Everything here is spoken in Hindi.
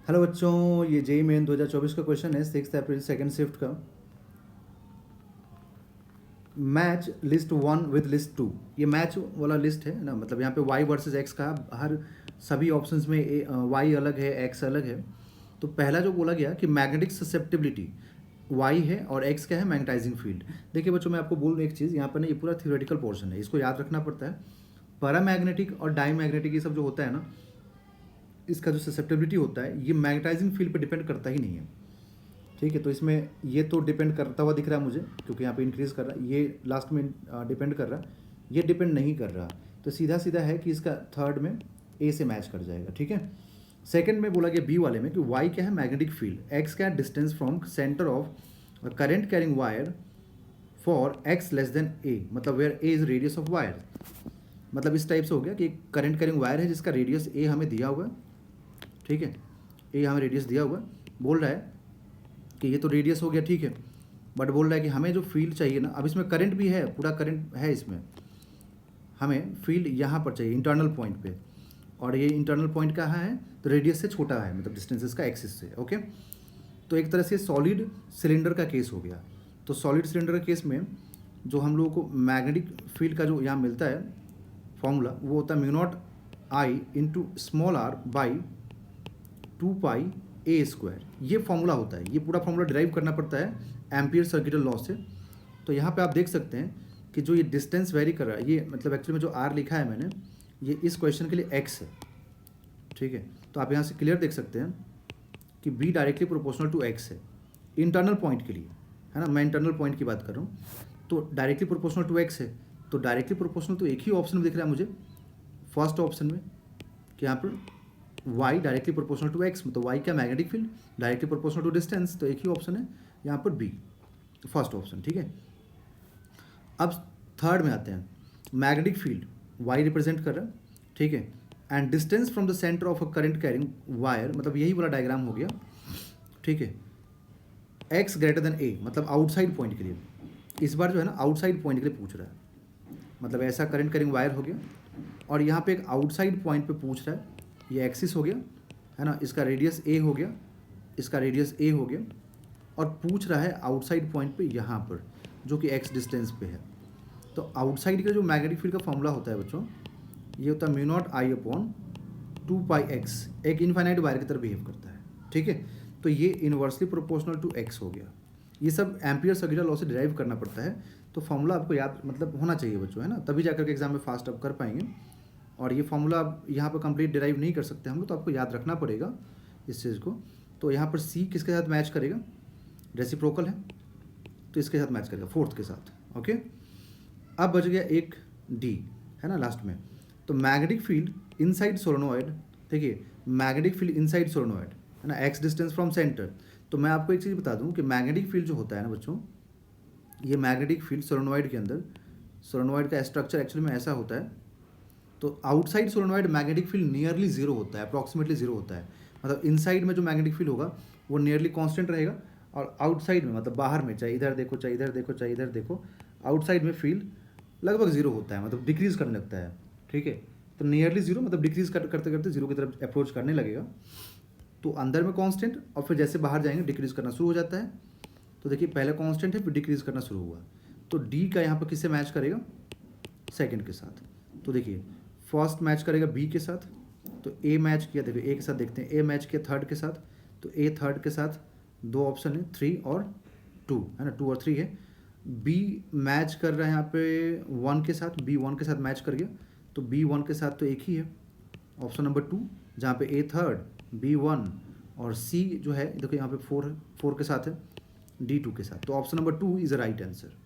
हेलो बच्चों, ये जेई मेन 2024 का क्वेश्चन है 6 अप्रैल सेकंड शिफ्ट का। Match list one with list two. ये मैच वाला लिस्ट है ना, मतलब यहाँ पे वाई वर्सेस एक्स का हर सभी ऑप्शंस में वाई अलग है, एक्स अलग है। तो पहला जो बोला गया कि मैग्नेटिक ससेप्टिबिलिटी वाई है और एक्स क्या है, मैग्नेटाइजिंग फील्ड। देखिए बच्चों, मैं आपको बोल एक चीज़ यहाँ पर ना, ये पूरा थियोरेटिकल पोर्शन है, इसको याद रखना पड़ता है। पैरामैग्नेटिक और डाईमैग्नेटिक ये सब जो होता है ना, इसका जो ससेप्टिबिलिटी होता है ये मैग्नेटाइजिंग फील्ड पर डिपेंड करता ही नहीं है। ठीक है, तो इसमें ये तो डिपेंड करता हुआ दिख रहा है मुझे, क्योंकि यहाँ पे इंक्रीज़ कर रहा है, ये लास्ट में डिपेंड कर रहा है, ये डिपेंड नहीं कर रहा। तो सीधा सीधा है कि इसका थर्ड में ए से मैच कर जाएगा। ठीक है, सेकंड में बोला गया बी वाले में कि वाई क्या है, मैग्नेटिक फील्ड, एक्स क्या है, distance from centre of current carrying wire for x less than a, मतलब where a is radius of wire. मतलब इस टाइप से हो गया कि एक करंट कैरिंग वायर है जिसका रेडियस ए हमें दिया हुआ है। ठीक है, ए हमें रेडियस दिया हुआ है, बोल रहा है कि ये तो रेडियस हो गया, ठीक है, बट बोल रहा है कि हमें जो फील्ड चाहिए ना, अब इसमें करंट भी है, पूरा करंट है इसमें, हमें फील्ड यहाँ पर चाहिए इंटरनल पॉइंट पे, और ये इंटरनल पॉइंट कहाँ है, तो रेडियस से छोटा है, मतलब डिस्टेंस इसका एक्सिस से। ओके, तो एक तरह से सॉलिड सिलेंडर का केस हो गया। तो सॉलिड सिलेंडर के केस में जो हम लोगों को मैग्नेटिक फील्ड का जो यहाँ मिलता है फॉर्मूला, वो होता है mu not I into small r by 2 pi a square. ये फॉर्मूला होता है, ये पूरा फॉर्मूला डिराइव करना पड़ता है एम्पियर सर्किटल लॉ से। तो यहाँ पे आप देख सकते हैं कि जो ये डिस्टेंस वेरी कर रहा है, ये मतलब एक्चुअली में जो आर लिखा है मैंने, ये इस क्वेश्चन के लिए एक्स है। ठीक है, तो आप यहाँ से क्लियर देख सकते हैं कि B directly proportional to x है इंटरनल पॉइंट के लिए, है ना, मैं इंटरनल पॉइंट की बात कर रहा हूँ। तो डायरेक्टली प्रोपोर्शनल टू एक्स है, तो डायरेक्टली प्रोपोर्शनल तो एक ही ऑप्शन में दिख रहा है मुझे, फर्स्ट ऑप्शन में, कि यहाँ पर y directly proportional to x, मतलब y क्या, magnetic field directly proportional to distance, तो एक ही ऑप्शन है यहाँ पर b, फर्स्ट ऑप्शन। ठीक है, अब थर्ड में आते हैं, मैग्नेटिक फील्ड y रिप्रेजेंट कर रहा है, ठीक है, and distance from the centre of a current carrying wire, मतलब यही वाला डायग्राम हो गया। ठीक है, x ग्रेटर देन a, मतलब आउटसाइड पॉइंट के लिए, इस बार जो है ना आउटसाइड पॉइंट के लिए पूछ रहा है, मतलब ऐसा करंट कैरिंग वायर हो गया, और यहाँ पे एक आउटसाइड पॉइंट पे पूछ रहा है, ये एक्सिस हो गया, है ना, इसका रेडियस ए हो गया, इसका रेडियस ए हो गया, और पूछ रहा है आउटसाइड पॉइंट पे यहाँ पर, जो कि एक्स डिस्टेंस पे है। तो आउटसाइड का जो मैग्नेटिक फील्ड का फॉर्मूला होता है बच्चों, ये होता है mu not I upon 2 pi x, एक इनफाइनाइट वायर की तरह बिहेव करता है। ठीक है, तो ये इनवर्सली प्रोपोर्शनल टू एक्स हो गया। ये सब एम्पियर सर्कुलर लॉ से डिराइव करना पड़ता है, तो फॉर्मूला आपको याद मतलब होना चाहिए बच्चों, है ना, तभी जाकर के एग्जाम में फास्ट अप कर पाएंगे। और ये फॉर्मूला आप यहाँ पर कंप्लीट डिराइव नहीं कर सकते हम लोग, तो आपको याद रखना पड़ेगा इस चीज़ को। तो यहाँ पर सी किसके साथ मैच करेगा, रेसिप्रोकल है, तो इसके साथ मैच करेगा, फोर्थ के साथ। ओके, अब बच गया एक डी, है ना, लास्ट में। तो मैग्नेटिक फील्ड इनसाइड सोलेनोइड, देखिए मैग्नेटिक फील्ड इनसाइड सोलेनोइड, है ना, एक्स डिस्टेंस फ्रॉम सेंटर। तो मैं आपको एक चीज़ बता दूँ कि मैग्नेटिक फील्ड जो होता है ना बच्चों, ये मैग्नेटिक फील्ड सोलेनोइड के अंदर, सोलेनोइड का स्ट्रक्चर एक्चुअली में ऐसा होता है। तो outside solenoid magnetic field nearly zero होता है, अप्रॉक्सीमेटली जीरो होता है, मतलब इनसाइड में जो मैग्नेटिक फील्ड होगा वो नियरली कांस्टेंट रहेगा, और आउटसाइड में मतलब बाहर में, चाहे इधर देखो चाहे इधर देखो चाहे इधर देखो, आउटसाइड में फील्ड लगभग जीरो होता है, मतलब डिक्रीज करने लगता है। ठीक है, तो नियरली जीरो मतलब डिक्रीज करते करते जीरो की तरफ अप्रोच करने लगेगा। तो अंदर में कांस्टेंट, और फिर जैसे बाहर जाएंगे डिक्रीज करना शुरू हो जाता है। तो देखिए पहले कांस्टेंट है, फिर डिक्रीज करना शुरू हुआ, तो डी का यहाँ पर किससे मैच करेगा, सेकेंड के साथ। तो देखिए फर्स्ट मैच करेगा बी के साथ, तो ए मैच किया, देखो ए के साथ देखते हैं, ए मैच किया थर्ड के साथ, तो ए थर्ड के साथ, दो ऑप्शन है 3 और 2, है ना, 2 और 3 है। बी मैच कर रहा है यहाँ पे 1 के साथ, बी 1 के साथ मैच कर गया, तो बी 1 के साथ तो एक ही है, ऑप्शन नंबर 2, जहाँ पे ए थर्ड, बी 1, और सी जो है देखो यहाँ पे 4 है, 4 के साथ है, डी 2 के साथ, तो option number 2 is a right answer.